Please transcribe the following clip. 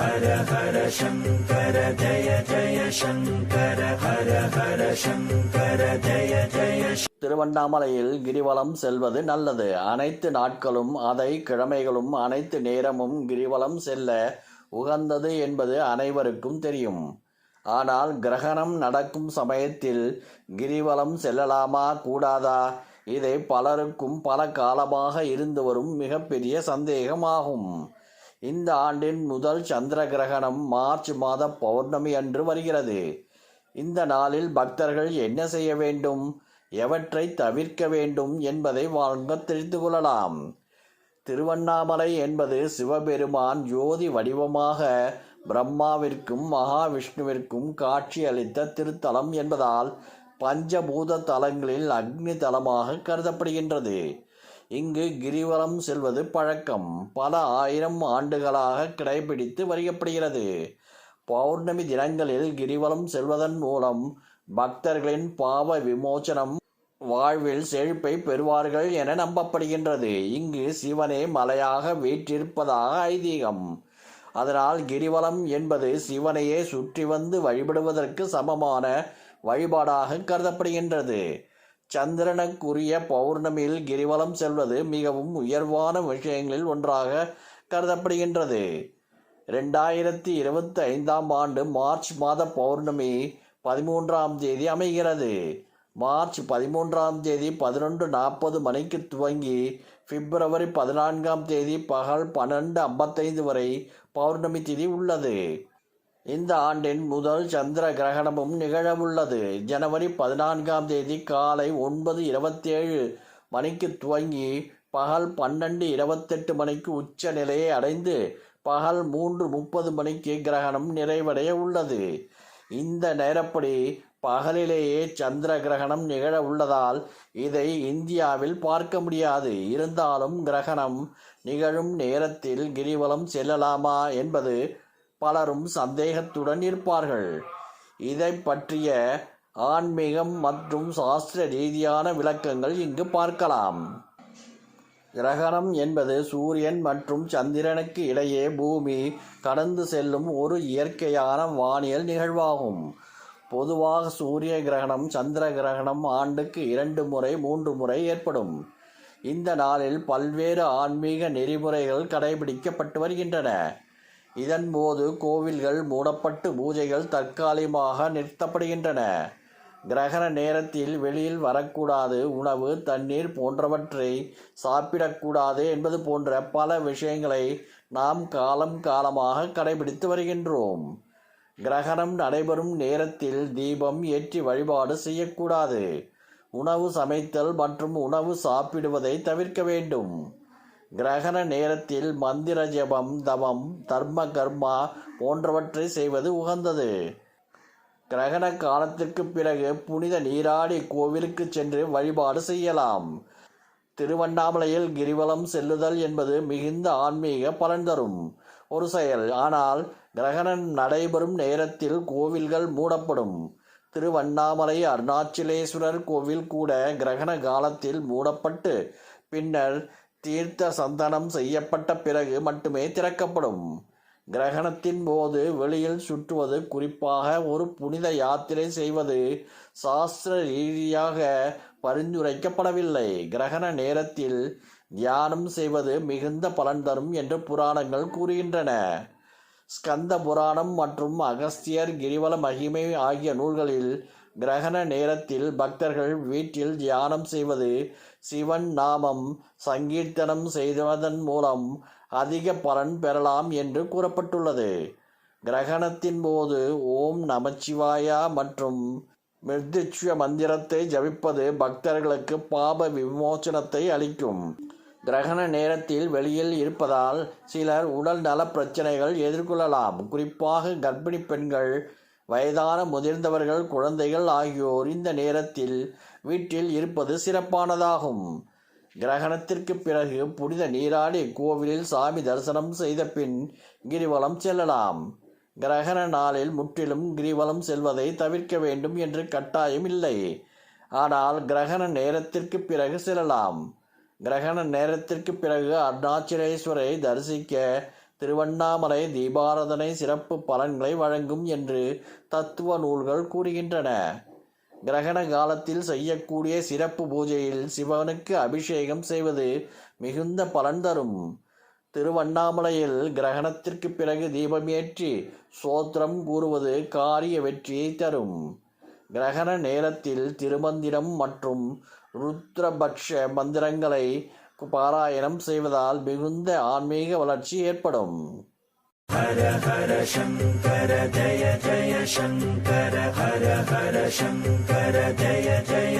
ஹர ஹர சங்கர ஜய ஜய சங்கர ஹர ஹர சங்கர ஜய ஜய. திருவண்ணாமலையில் கிரிவலம் செல்வது நல்லது. அனைத்து நாட்களும் கிழமைகளும் அனைத்து நேரமும் கிரிவலம் செல்ல உகந்தது என்பது அனைவருக்கும் தெரியும். ஆனால் கிரகணம் நடக்கும் சமயத்தில் கிரிவலம் செல்லலாமா கூடாதா? இதை பலருக்கும் பல காலமாக இருந்து வரும் மிகப்பெரிய சந்தேகமாகும். இந்த ஆண்டின் முதல் சந்திர கிரகணம் மார்ச் மாத பௌர்ணமி அன்று வருகிறது. இந்த நாளில் பக்தர்கள் என்ன செய்ய வேண்டும், எவற்றை தவிர்க்க வேண்டும் என்பதை வாங்க தெரிந்து கொள்ளலாம். திருவண்ணாமலை என்பது சிவபெருமான் ஜோதி வடிவமாக பிரம்மாவிற்கும் மகாவிஷ்ணுவிற்கும் காட்சி அளித்த திருத்தலம் என்பதால் பஞ்சபூத தலங்களில் அக்னி தலமாக கருதப்படுகின்றது. இங்கு கிரிவலம் செல்வது பழக்கம் பல ஆயிரம் ஆண்டுகளாக கடைபிடித்து வருகப்படுகிறது. பௌர்ணமி தினங்களில் கிரிவலம் செல்வதன் மூலம் பக்தர்களின் பாவ விமோசனம், வாழ்வில் செழிப்பை பெறுவார்கள் என நம்பப்படுகின்றது. இங்கு சிவனே மலையாக வீற்றிருப்பதாக ஐதீகம். அதனால் கிரிவலம் என்பது சிவனையே சுற்றி வந்து வழிபடுவதற்கு சமமான வழிபாடாக கருதப்படுகின்றது. சந்திரனுக்குரிய பௌர்ணமியில் கிரிவலம் செல்வது மிகவும் உயர்வான விஷயங்களில் ஒன்றாக கருதப்படுகின்றது. 2025 ஆண்டு மார்ச் மாத பௌர்ணமி 13ஆம் தேதி அமைகிறது. மார்ச் 13ஆம் தேதி 11:40 மணிக்கு துவங்கி பிப்ரவரி 14ஆம் தேதி பகல் 12:55 வரை பௌர்ணமி திதி உள்ளது. இந்த ஆண்டின் முதல் சந்திர கிரகணமும் நிகழவுள்ளது. ஜனவரி 14ஆம் தேதி காலை 9:27 மணிக்கு துவங்கி பகல் 12:28 மணிக்கு உச்ச நிலையை அடைந்து பகல் 3:30 மணிக்கு கிரகணம் நிறைவடைய உள்ளது. இந்த நேரப்படி பகலிலேயே சந்திர கிரகணம் நிகழ உள்ளதால் இதை இந்தியாவில் பார்க்க முடியாது. இருந்தாலும் கிரகணம் நிகழும் நேரத்தில் கிரிவலம் செல்லலாமா என்பது பலரும் சந்தேகத்துடன் இருப்பார்கள். இதை பற்றிய ஆன்மீகம் மற்றும் சாஸ்திர ரீதியான விளக்கங்கள் இங்கு பார்க்கலாம். கிரகணம் என்பது சூரியன் மற்றும் சந்திரனுக்கு இடையே பூமி கடந்து செல்லும் ஒரு இயற்கையான வானியல் நிகழ்வாகும். பொதுவாக சூரிய கிரகணம், சந்திர கிரகணம் ஆண்டுக்கு 2 முறை 3 முறை ஏற்படும். இந்த நாளில் பல்வேறு ஆன்மீக நெறிமுறைகள் கடைபிடிக்கப்பட்டு வருகின்றன. இதன் போது கோவில்கள் மூடப்பட்டு பூஜைகள் தற்காலிகமாக நிறுத்தப்படுகின்றன. கிரகண நேரத்தில் வெளியில் வரக்கூடாது, உணவு தண்ணீர் போன்றவற்றை சாப்பிடக்கூடாது என்பது போன்ற பல விஷயங்களை நாம் காலமாக கடைபிடித்து வருகின்றோம். கிரகணம் நடைபெறும் நேரத்தில் தீபம் ஏற்றி வழிபாடு செய்யக்கூடாது. உணவு சமைத்தல் மற்றும் உணவு சாப்பிடுவதை தவிர்க்க வேண்டும். கிரகண நேரத்தில் மந்திர ஜபம், தவம், தர்ம கர்மா போன்றவற்றை செய்வது உகந்தது. கிரகண காலத்திற்கு பிறகு புனித நீராடி கோவிலுக்கு சென்று வழிபாடு செய்யலாம். திருவண்ணாமலையில் கிரிவலம் செல்லுதல் என்பது மிகுந்த ஆன்மீக பலன் தரும் ஒரு செயல். ஆனால் கிரகணம் நடைபெறும் நேரத்தில் கோவில்கள் மூடப்படும். திருவண்ணாமலை அருணாச்சலேஸ்வரர் கோவில் கூட கிரகண காலத்தில் மூடப்பட்டு பின்னர் தீர்த்த சந்தனம் செய்யப்பட்ட பிறகு மட்டுமே திறக்கப்படும். கிரகணத்தின் போது வெளியில் சுற்றுவது, குறிப்பாக ஒரு புனித யாத்திரை செய்வது சாஸ்திர ரீதியாக பரிந்துரைக்கப்படவில்லை. கிரகண நேரத்தில் தியானம் செய்வது மிகுந்த பலன் தரும் என்று புராணங்கள் கூறுகின்றன. ஸ்கந்த புராணம் மற்றும் அகஸ்தியர் கிரிவல மகிமை ஆகிய நூல்களில் கிரகண நேரத்தில் பக்தர்கள் வீட்டில் தியானம் செய்வது, சிவன் நாமம் சங்கீர்த்தனம் செய்வதன் மூலம் அதிக பலன் பெறலாம் என்று கூறப்பட்டுள்ளது. கிரகணத்தின் போது ஓம் நமச்சிவாயா மற்றும் மிருத்யுஞ்சய மந்திரத்தை ஜபிப்பது பக்தர்களுக்கு பாப விமோசனத்தை அளிக்கும். கிரகண நேரத்தில் வெளியில் இருப்பதால் சிலர் உடல் நல பிரச்சனைகள் எதிர்கொள்ளலாம். குறிப்பாக கர்ப்பிணி பெண்கள், வயதான முதிர்ந்தவர்கள், குழந்தைகள் ஆகியோர் இந்த நேரத்தில் வீட்டில் இருப்பது சிறப்பானதாகும். கிரகணத்திற்கு பிறகு புனித நீராடி கோவிலில் சாமி தரிசனம் செய்த பின் கிரிவலம் செல்லலாம். கிரகண நாளில் முற்றிலும் கிரிவலம் செல்வதை தவிர்க்க வேண்டும் என்று கட்டாயம் இல்லை. ஆனால் கிரகண நேரத்திற்கு பிறகு செல்லலாம். கிரகண நேரத்திற்கு பிறகு அருணாச்சலேஸ்வரை தரிசிக்க திருவண்ணாமலை தீபாராதனை சிறப்பு பலன்களை வழங்கும் என்று தத்துவ நூல்கள் கூறுகின்றன. கிரகண காலத்தில் செய்யக்கூடிய சிறப்பு பூஜையில் சிவனுக்கு அபிஷேகம் செய்வது மிகுந்த பலன் தரும். திருவண்ணாமலையில் கிரகணத்திற்கு பிறகு தீபமேற்றி சோத்திரம் கூறுவது காரிய வெற்றியை தரும். கிரகண நேரத்தில் திருமந்திரம் மற்றும் ருத்ரபக்ஷ மந்திரங்களை பாராயணம் செய்வதால் மிகுந்த ஆன்மீக வளர்ச்சி ஏற்படும். ஹர ஹர சங்கர ஜய ஜய சங்கர ஹர ஹர சங்கர ஜய ஜய